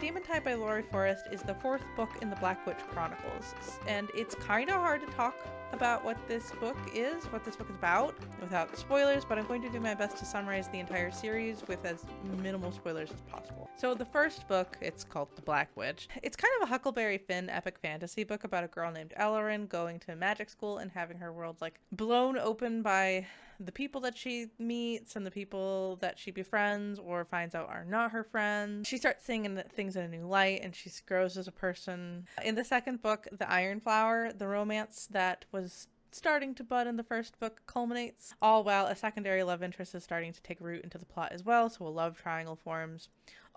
Demon Tide by Laurie Forrest is the fourth book in the Black Witch Chronicles, and it's kind of hard to talk about what this book is about, without spoilers, but I'm going to do my best to summarize the entire series with as minimal spoilers as possible. So the first book, it's called The Black Witch. It's kind of a Huckleberry Finn epic fantasy book about a girl named Ellerin going to magic school and having her world like blown open by the people that she meets and the people that she befriends or finds out are not her friends. She starts seeing things in a new light, and she grows as a person. In the second book, The Iron Flower, the romance that was starting to bud in the first book culminates, all while a secondary love interest is starting to take root into the plot as well, so a love triangle forms.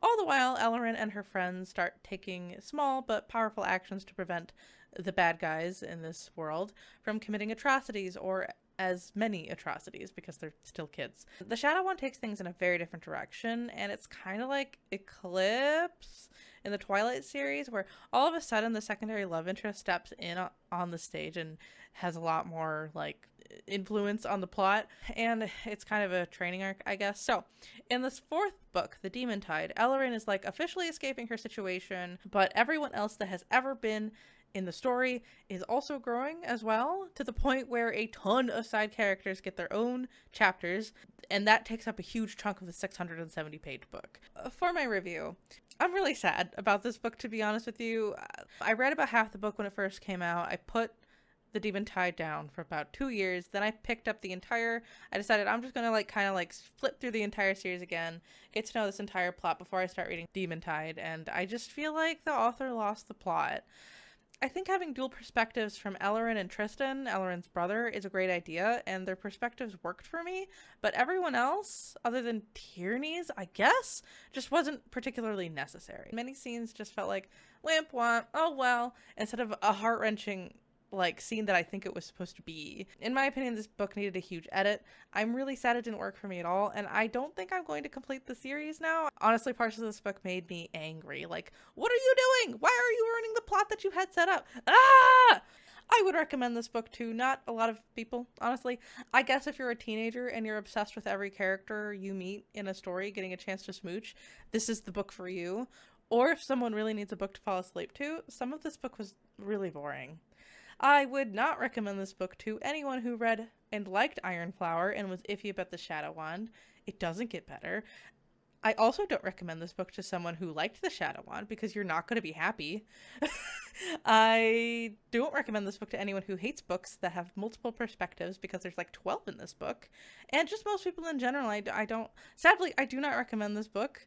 All the while, Ellerin and her friends start taking small but powerful actions to prevent the bad guys in this world from committing atrocities, or as many atrocities, because they're still kids. The Shadow One takes things in a very different direction, and it's kind of like Eclipse in the Twilight series, where all of a sudden the secondary love interest steps in on the stage and has a lot more like influence on the plot, and it's kind of a training arc, I guess. So in this fourth book, The Demon Tide, Ellerin is like officially escaping her situation, but everyone else that has ever been in the story is also growing as well, to the point where a ton of side characters get their own chapters, and that takes up a huge chunk of the 670-page book. For my review, I'm really sad about this book, to be honest with you. I read about half the book when it first came out. I put The Demon Tide down for about 2 years. Then I picked up I decided I'm just going to kind of flip through the entire series again, get to know this entire plot before I start reading Demon Tide, and I just feel like the author lost the plot. I think having dual perspectives from Ellerin and Tristan, Ellerin's brother, is a great idea, and their perspectives worked for me, but everyone else, other than Tierney's, I guess, just wasn't particularly necessary. Many scenes just felt like, wimp womp, oh well, instead of a heart-wrenching scene that I think it was supposed to be. In my opinion, this book needed a huge edit. I'm really sad it didn't work for me at all, and I don't think I'm going to complete the series now. Honestly, parts of this book made me angry. Like, what are you doing? Why are you ruining the plot that you had set up? Ah! I would recommend this book to not a lot of people, honestly. I guess if you're a teenager and you're obsessed with every character you meet in a story getting a chance to smooch, this is the book for you. Or if someone really needs a book to fall asleep to, some of this book was really boring. I would not recommend this book to anyone who read and liked Iron Flower and was iffy about the Shadow Wand. It doesn't get better. I also don't recommend this book to someone who liked the Shadow Wand, because you're not going to be happy. I don't recommend this book to anyone who hates books that have multiple perspectives, because there's 12 in this book. And just most people in general, sadly, I do not recommend this book